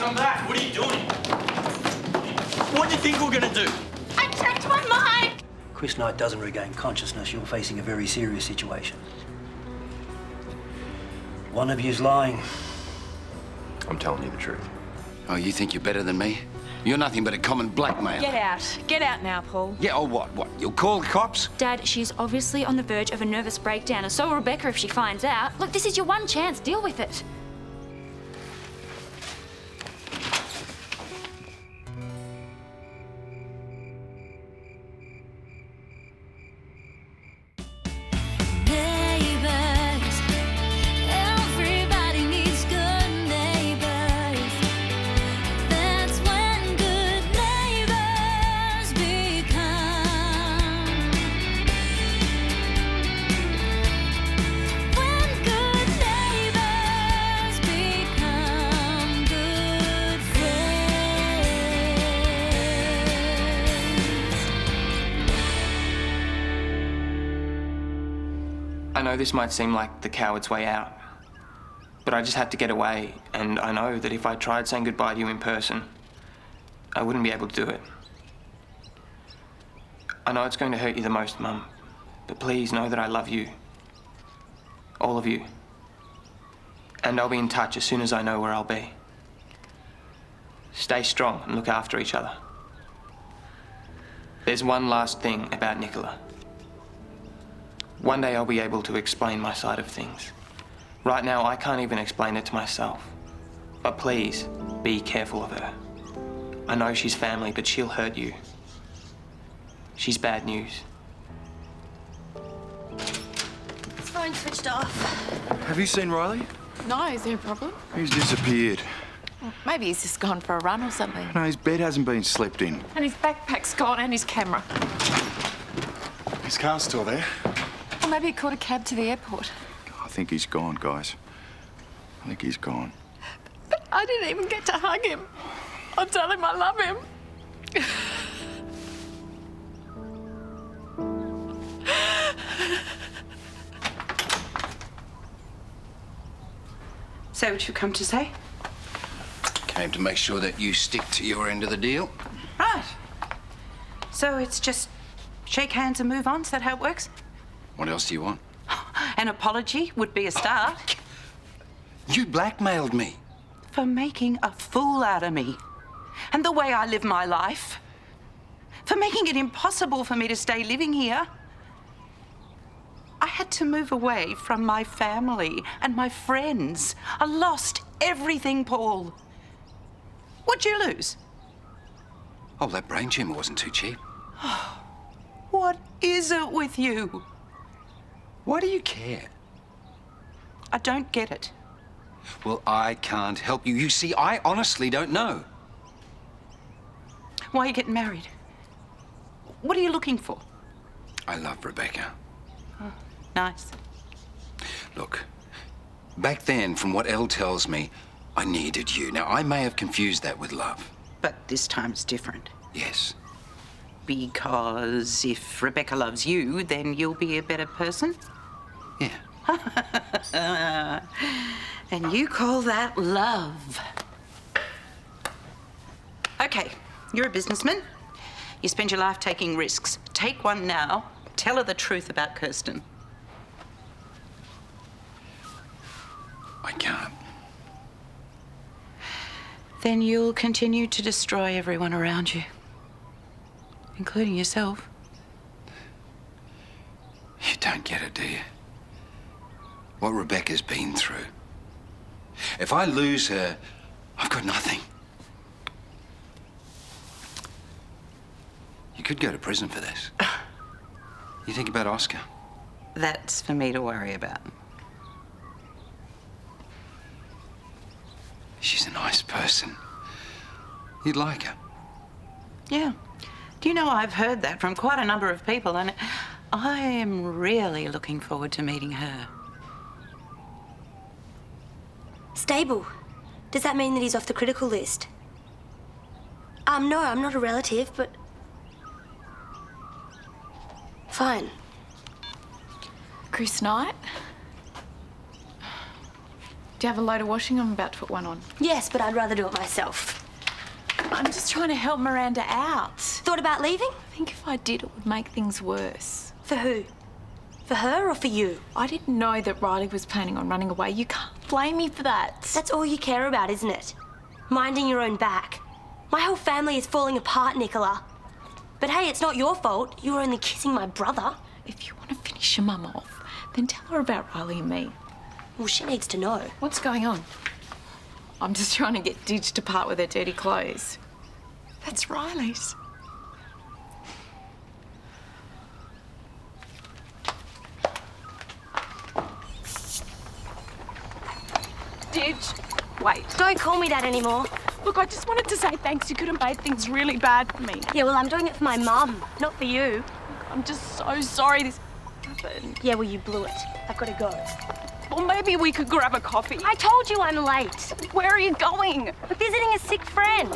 come back. What are you doing? What do you think we're gonna do? I changed my mind. Chris Knight doesn't regain consciousness, you're facing a very serious situation. One of you's lying. I'm telling you the truth. Oh, you think you're better than me? You're nothing but a common blackmail. Get out. Get out now, Paul. Yeah, or what? What? You'll call the cops? Dad, she's obviously on the verge of a nervous breakdown, and so will Rebecca if she finds out. Look, this is your one chance. Deal with it. Neighbours, everybody needs good neighbours. That's when good neighbours become. When good neighbours become good friends. I know this might seem like the coward's way out, but I just had to get away, and I know that if I tried saying goodbye to you in person, I wouldn't be able to do it. I know it's going to hurt you the most, Mum, but please know that I love you. All of you. And I'll be in touch as soon as I know where I'll be. Stay strong and look after each other. There's one last thing about Nicola. One day I'll be able to explain my side of things. Right now, I can't even explain it to myself. But please, be careful of her. I know she's family, but she'll hurt you. She's bad news. His phone's switched off. Have you seen Riley? No, is there a problem? He's disappeared. Maybe he's just gone for a run or something. No, his bed hasn't been slept in. And his backpack's gone and his camera. His car's still there. Or maybe he caught a cab to the airport. I think he's gone, guys. I think he's gone. But I didn't even get to hug him. I'll tell him I love him. Say what you've come to say. Came to make sure that you stick to your end of the deal. Right. So it's just shake hands and move on? Is that how it works? What else do you want? An apology would be a start. You blackmailed me. For making a fool out of me. And the way I live my life. For making it impossible for me to stay living here. I had to move away from my family and my friends. I lost everything, Paul. What'd you lose? Oh, that brain tumour wasn't too cheap. What is it with you? Why do you care? I don't get it. Well, I can't help you. You see, I honestly don't know. Why are you getting married? What are you looking for? I love Rebecca. Oh, nice. Look, back then, from what Elle tells me, I needed you. Now, I may have confused that with love. But this time it's different. Yes. Because if Rebecca loves you, then you'll be a better person? Yeah. And you call that love? Okay, you're a businessman. You spend your life taking risks. Take one now. Tell her the truth about Kirsten. I can't. Then you'll continue to destroy everyone around you, including yourself. You don't get it, do you? What Rebecca's been through. If I lose her, I've got nothing. You could go to prison for this. You think about Oscar? That's for me to worry about. She's a nice person. You'd like her. Yeah. Do you know, I've heard that from quite a number of people, and I am really looking forward to meeting her. Stable. Does that mean that he's off the critical list? No, I'm not a relative, but... Fine. Chris Knight? Do you have a load of washing? I'm about to put one on. Yes, but I'd rather do it myself. I'm just trying to help Miranda out. Thought about leaving? I think if I did, it would make things worse. For who? For her or for you? I didn't know that Riley was planning on running away. You can't blame me for that. That's all you care about, isn't it? Minding your own back. My whole family is falling apart, Nicola. But hey, it's not your fault. You were only kissing my brother. If you want to finish your mum off, then tell her about Riley and me. Well, she needs to know. What's going on? I'm just trying to get Didge to part with her dirty clothes. That's Riley's. Didge, wait. Don't call me that anymore. Look, I just wanted to say thanks. You could have made things really bad for me. Yeah, well, I'm doing it for my mum, not for you. Look, I'm just so sorry this happened. Yeah, well, you blew it. I've got to go. Well, maybe we could grab a coffee. I told you I'm late. Where are you going? We're visiting a sick friend.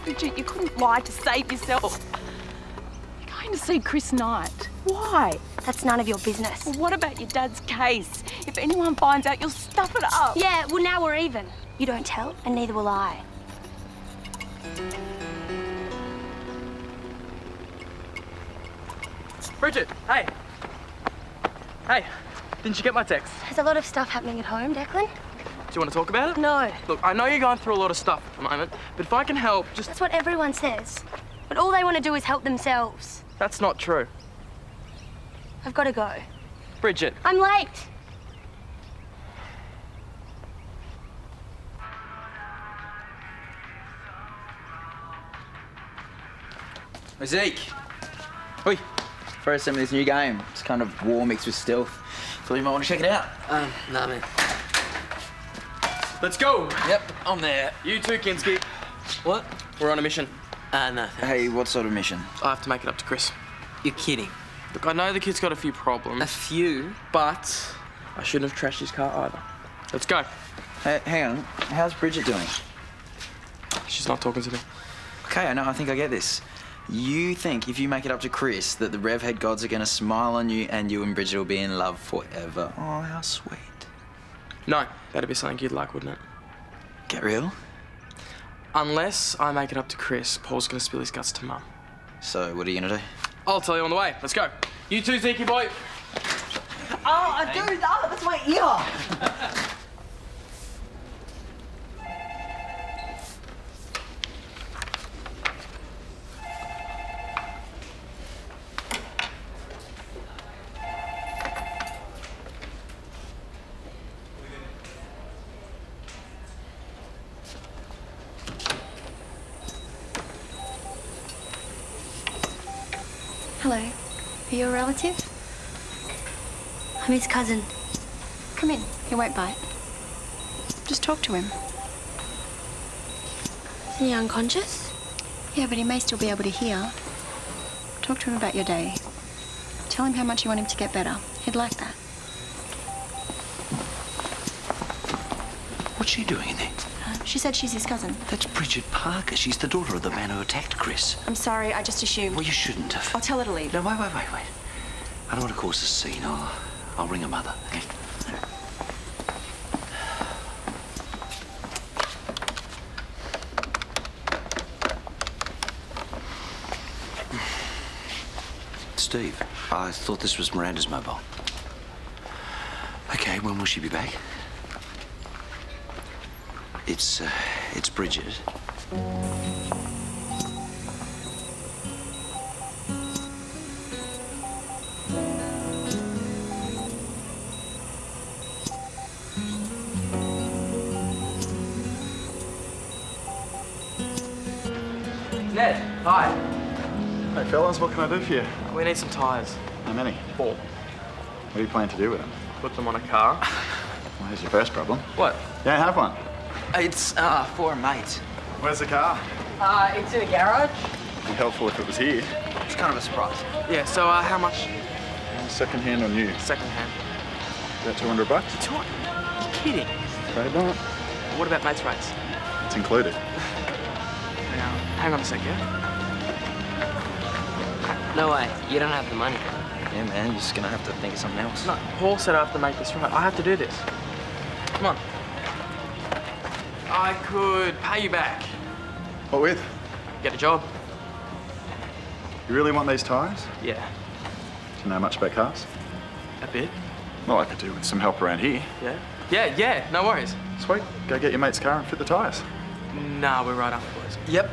Bridget, you couldn't lie to save yourself. You're going to see Chris Knight. Why? That's none of your business. Well, what about your dad's case? If anyone finds out, you'll stuff it up. Yeah, well, now we're even. You don't tell, and neither will I. Bridget, hey. Hey, didn't you get my text? There's a lot of stuff happening at home, Declan. Do you want to talk about it? No. Look, I know you're going through a lot of stuff at the moment, but if I can help, just... That's what everyone says. But all they want to do is help themselves. That's not true. I've got to go. Bridget. I'm late. Hey, Zeke. Oi. First time in this new game. It's kind of war mixed with stealth. Thought you might want to check it out. Nah, man. Let's go. Yep, I'm there. You too, Kinski. What? We're on a mission. No, thanks. Hey, what sort of mission? I have to make it up to Chris. You're kidding. Look, I know the kid's got a few problems. A few? But I shouldn't have trashed his car either. Let's go. Hey, hang on. How's Bridget doing? She's not talking to me. Okay, I think I get this. You think if you make it up to Chris that the Rev head gods are going to smile on you and you and Bridget will be in love forever? Oh, how sweet. No, that'd be something you'd like, wouldn't it? Get real? Unless I make it up to Chris, Paul's going to spill his guts to Mum. So, what are you going to do? I'll tell you on the way. Let's go. You too, Zeke boy. Oh, dude, that's my ear. Hello. Are you a relative? I'm his cousin. Come in. He won't bite. Just talk to him. Isn't he unconscious? Yeah, but he may still be able to hear. Talk to him about your day. Tell him how much you want him to get better. He'd like that. What's she doing in there? She said she's his cousin. That's Bridget Parker. She's the daughter of the man who attacked Chris. I'm sorry, I just assumed. Well, you shouldn't have. I'll tell her to leave. No, wait. I don't want to cause a scene. I'll ring her mother. Okay? Steve, I thought this was Miranda's mobile. Okay, when will she be back? It's Bridget. Ned, hi. Hey, fellas, what can I do for you? We need some tyres. How many? 4. What do you plan to do with them? Put them on a car. Well, here's your first problem. What? You don't have one. It's for a mate. Where's the car? It's in a garage. It'd be helpful if it was here. It's kind of a surprise. Yeah, so how much? Second hand or new? Second hand. About $200? You're kidding. Afraid not. What about mates' rates? It's included. Now, hang on a sec, yeah? No way. You don't have the money. Yeah, man, you're just going to have to think of something else. No, Paul said I have to make this right. I have to do this. Come on. I could pay you back. What with? Get a job. You really want these tyres? Yeah. Do you know much about cars? A bit. Well, I could do with some help around here. Yeah? Yeah, no worries. Sweet. Go get your mate's car and fit the tyres. Nah, we're right after, boys. Yep.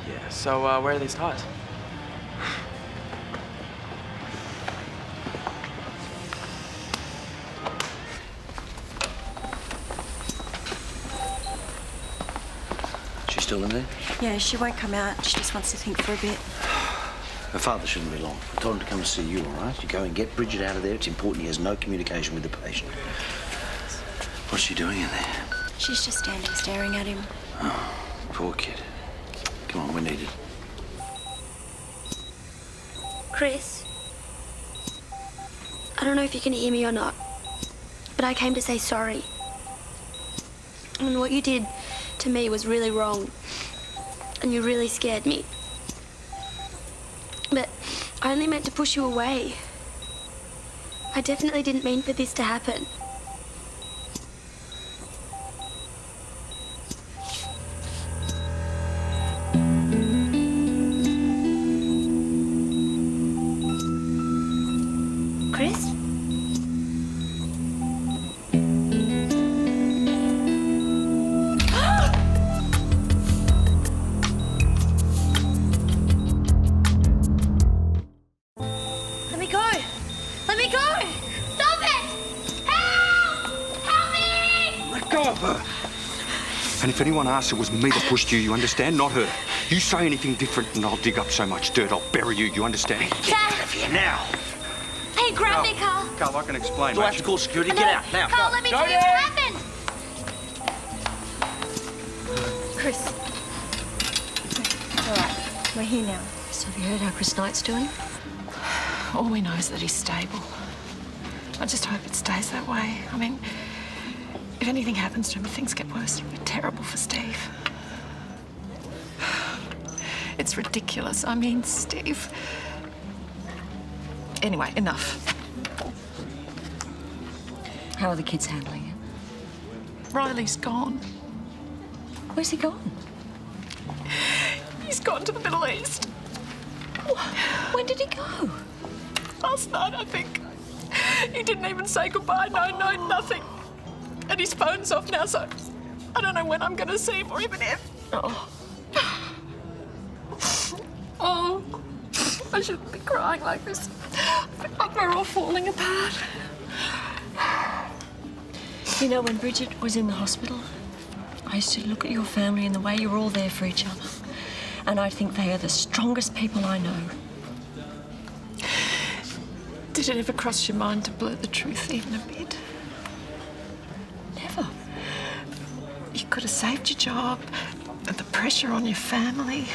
Yeah, so where are these tyres? She's still in there? Yeah, she won't come out. She just wants to think for a bit. Her father shouldn't be long. I told him to come and see you, all right? You go and get Bridget out of there. It's important he has no communication with the patient. What's she doing in there? She's just standing staring at him. Oh, poor kid. Come on, we're needed. Chris, I don't know if you can hear me or not, but I came to say sorry. I mean, what you did to me was really wrong, and you really scared me. But I only meant to push you away. I definitely didn't mean for this to happen. Chris? Let me go! Let me go! Stop it! Help! Help me! Let go of her. And if anyone asks, it was me that pushed you, you understand? Not her. You say anything different and I'll dig up so much dirt, I'll bury you, you understand? Get out of here now! Hey, grab me, Carl. Carl, I can explain, Do I mate. have to call security? Get out, now. Carl, let me tell you what happened. Chris. It's all right. We're here now. So have you heard how Chris Knight's doing? All we know is that he's stable. I just hope it stays that way. I mean, if anything happens to him, if things get worse, it'll be terrible for Steve. It's ridiculous. I mean, Steve. Anyway, enough. How are the kids handling it? Riley's gone. Where's he gone? He's gone to the Middle East. When did he go? Last night, I think. He didn't even say goodbye. No, nothing. And his phone's off now, so I don't know when I'm going to see him or even if. Oh, I shouldn't be crying like this. I feel like we're all falling apart. You know, when Bridget was in the hospital, I used to look at your family and the way you're all there for each other. And I think they are the strongest people I know. Did it ever cross your mind to blur the truth even a bit? Never. You could have saved your job, and the pressure on your family.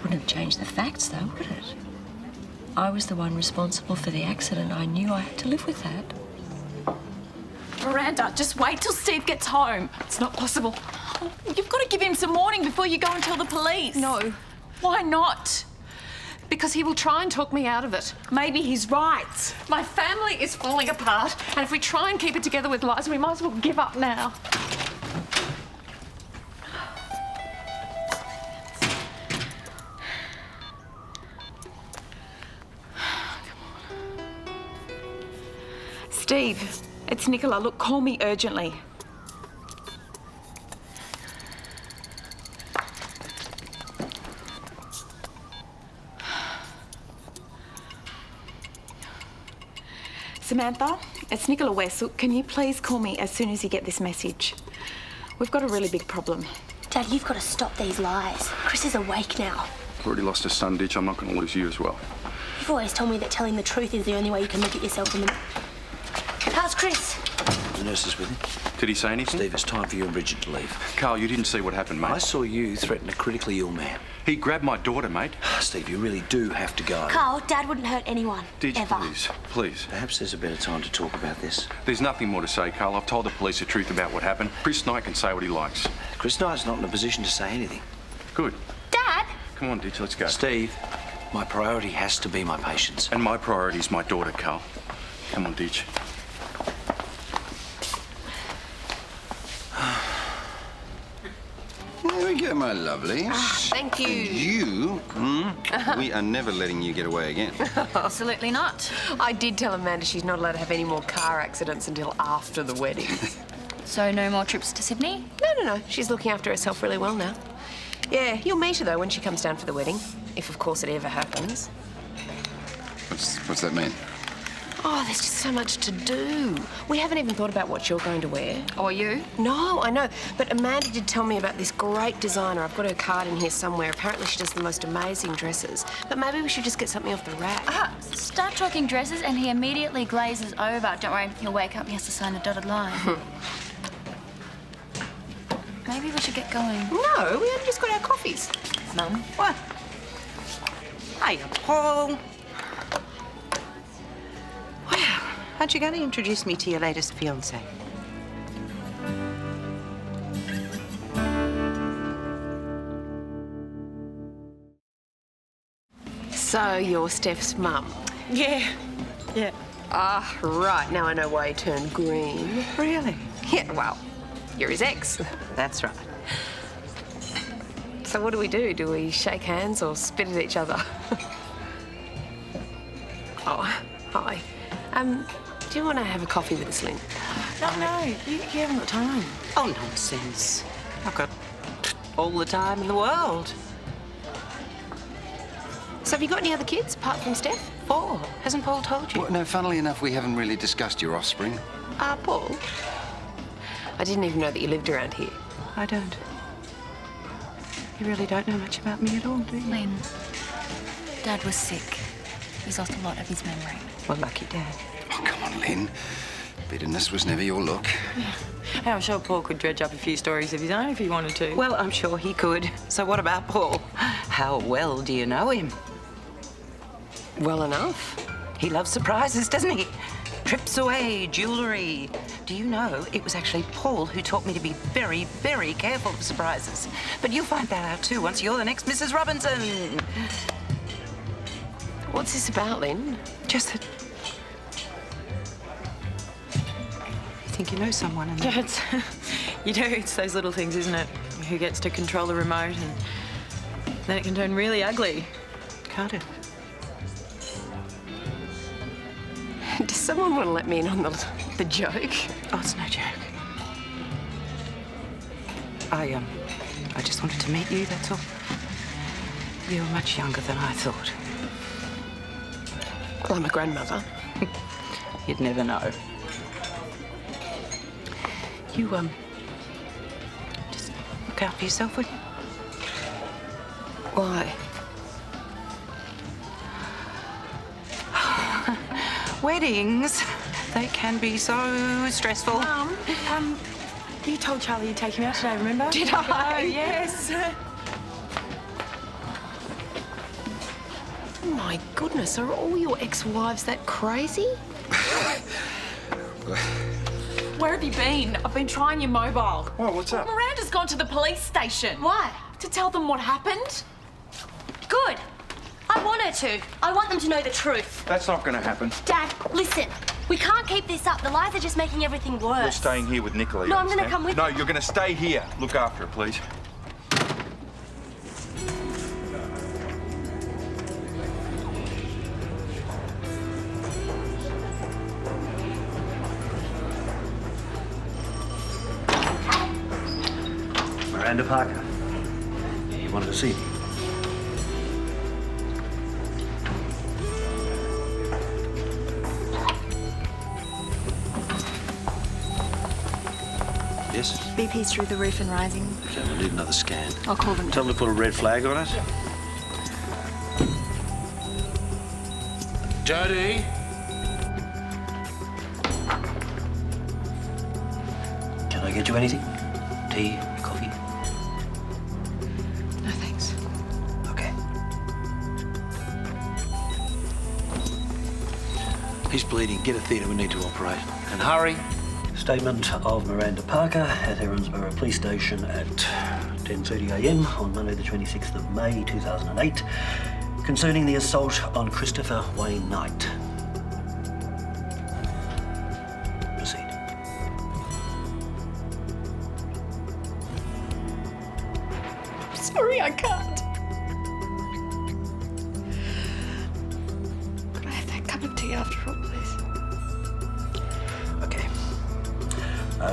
Wouldn't have changed the facts, though, would it? I was the one responsible for the accident. I knew I had to live with that. Miranda, just wait till Steve gets home. It's not possible. You've got to give him some warning before you go and tell the police. No. Why not? Because he will try and talk me out of it. Maybe he's right. My family is falling apart, and if we try and keep it together with lies, we might as well give up now. Steve, it's Nicola. Look, call me urgently. Samantha, it's Nicola West. Look, can you please call me as soon as you get this message? We've got a really big problem. Dad, you've got to stop these lies. Chris is awake now. I've already lost a son, Ditch. I'm not going to lose you as well. You've always told me that telling the truth is the only way you can look at yourself in the... How's Chris? The nurse is with him. Did he say anything? Steve, it's time for you and Bridget to leave. Carl, you didn't see what happened, mate. I saw you threaten a critically ill man. He grabbed my daughter, mate. Steve, you really do have to go. Carl, Dad wouldn't hurt anyone. Ditch, ever. please. Perhaps there's a better time to talk about this. There's nothing more to say, Carl. I've told the police the truth about what happened. Chris Knight can say what he likes. Chris Knight's not in a position to say anything. Good. Dad! Come on, Ditch, let's go. Steve, my priority has to be my patients. And my priority is my daughter, Carl. Come on, Ditch. There we go, my lovely. Thank you. You, we are never letting you get away again. Absolutely not. I did tell Amanda she's not allowed to have any more car accidents until after the wedding. So no more trips to Sydney? No. She's looking after herself really well now. Yeah, you'll meet her, though, when she comes down for the wedding. If, of course, it ever happens. What's that mean? Oh, there's just so much to do. We haven't even thought about what you're going to wear. Or you? No, I know. But Amanda did tell me about this great designer. I've got her card in here somewhere. Apparently she does the most amazing dresses. But maybe we should just get something off the rack. Start talking dresses and he immediately glazes over. Don't worry, he'll wake up, he has to sign the dotted line. Maybe we should get going. No, we only just got our coffees. Mum? What? Hiya, Paul. Well, aren't you going to introduce me to your latest fiancé? So you're Steph's mum? Yeah. Ah, right. Now I know why he turned green. Really? Yeah, well, you're his ex. That's right. So what do? Do we shake hands or spit at each other? Oh, hi. Do you want to have a coffee with us, Lynn? No, you haven't got time. Oh, nonsense. I've got all the time in the world. So have you got any other kids apart from Steph? 4. Hasn't Paul told you? Well, no, funnily enough, we haven't really discussed your offspring. Paul? I didn't even know that you lived around here. I don't. You really don't know much about me at all, do you? Lynn, Dad was sick. He's lost a lot of his memory. Well, lucky Dad. Oh, come on, Lynn. Bitterness was never your look. I'm sure Paul could dredge up a few stories of his own if he wanted to. Well, I'm sure he could. So what about Paul? How well do you know him? Well enough. He loves surprises, doesn't he? Trips away, jewellery. Do you know, it was actually Paul who taught me to be very, very careful of surprises. But you'll find that out too once you're the next Mrs. Robinson. What's this about, Lynn? Just that... You think you know someone and... Yeah, it's those little things, isn't it? Who gets to control the remote and then it can turn really ugly. Can't it? Does someone want to let me in on the joke? Oh, it's no joke. I just wanted to meet you, that's all. You're much younger than I thought. Well, I'm a grandmother. You'd never know. You, just look out for yourself, would you? Why? Weddings, they can be so stressful. Mum, you told Charlie you'd take him out today, remember? Did I? Oh, yes. My goodness, are all your ex-wives that crazy? Where have you been? I've been trying your mobile. Oh, what's up? Miranda's gone to the police station. Why? To tell them what happened. Good. I want her to. I want them to know the truth. That's not going to happen. Dad, listen. We can't keep this up. The lies are just making everything worse. You're staying here with Nicola. No, you I'm gonna understand? come with No, you. you're going to stay here. Look after her, please. Miranda Parker. You wanted to see me? Yes? BP's through the roof and rising. Okay, we'll need another scan. I'll call them. Tell them to put a red flag on it. Jody? Can I get you anything? Tea? Coffee? No, thanks. Okay. He's bleeding. Get a theatre. We need to operate. And hurry. Statement of Miranda Parker at Erinsborough Police Station at 10:30 a.m. on Monday the 26th of May 2008 concerning the assault on Christopher Wayne Knight. Proceed. sorry, I can't. Could I have that cup of tea after all, please? Okay.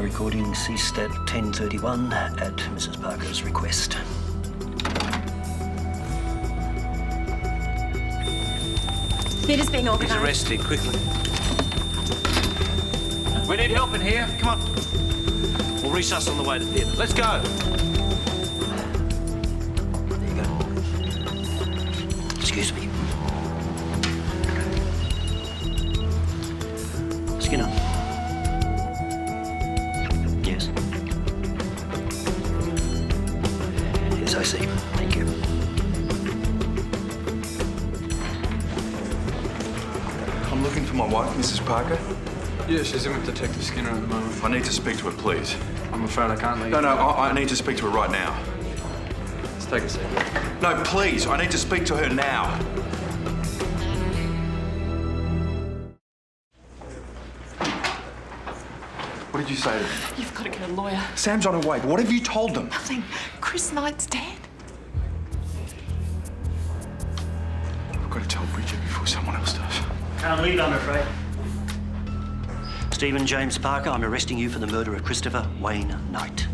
Recording ceased at 10:31 at Mrs. Parker's request. Theatre's being He's organised. arrested, quickly. We need help in here. Come on. We'll recess on the way to theatre. Let's go. There you go. Excuse me. Skinner. Yes. Yes, I see. Thank you. I'm looking for my wife, Mrs. Parker. Yeah, she's in with Detective Skinner at the moment. I need to speak to her, please. I'm afraid I can't leave. No, I need to speak to her right now. Let's take a seat. No, please, I need to speak to her now. What did you say to them? You've got to get a lawyer. Sam's on her way, but what have you told them? Nothing. Chris Knight's dead. I've got to tell Bridget before someone else does. Can't leave, I'm afraid. Stephen James Parker, I'm arresting you for the murder of Christopher Wayne Knight.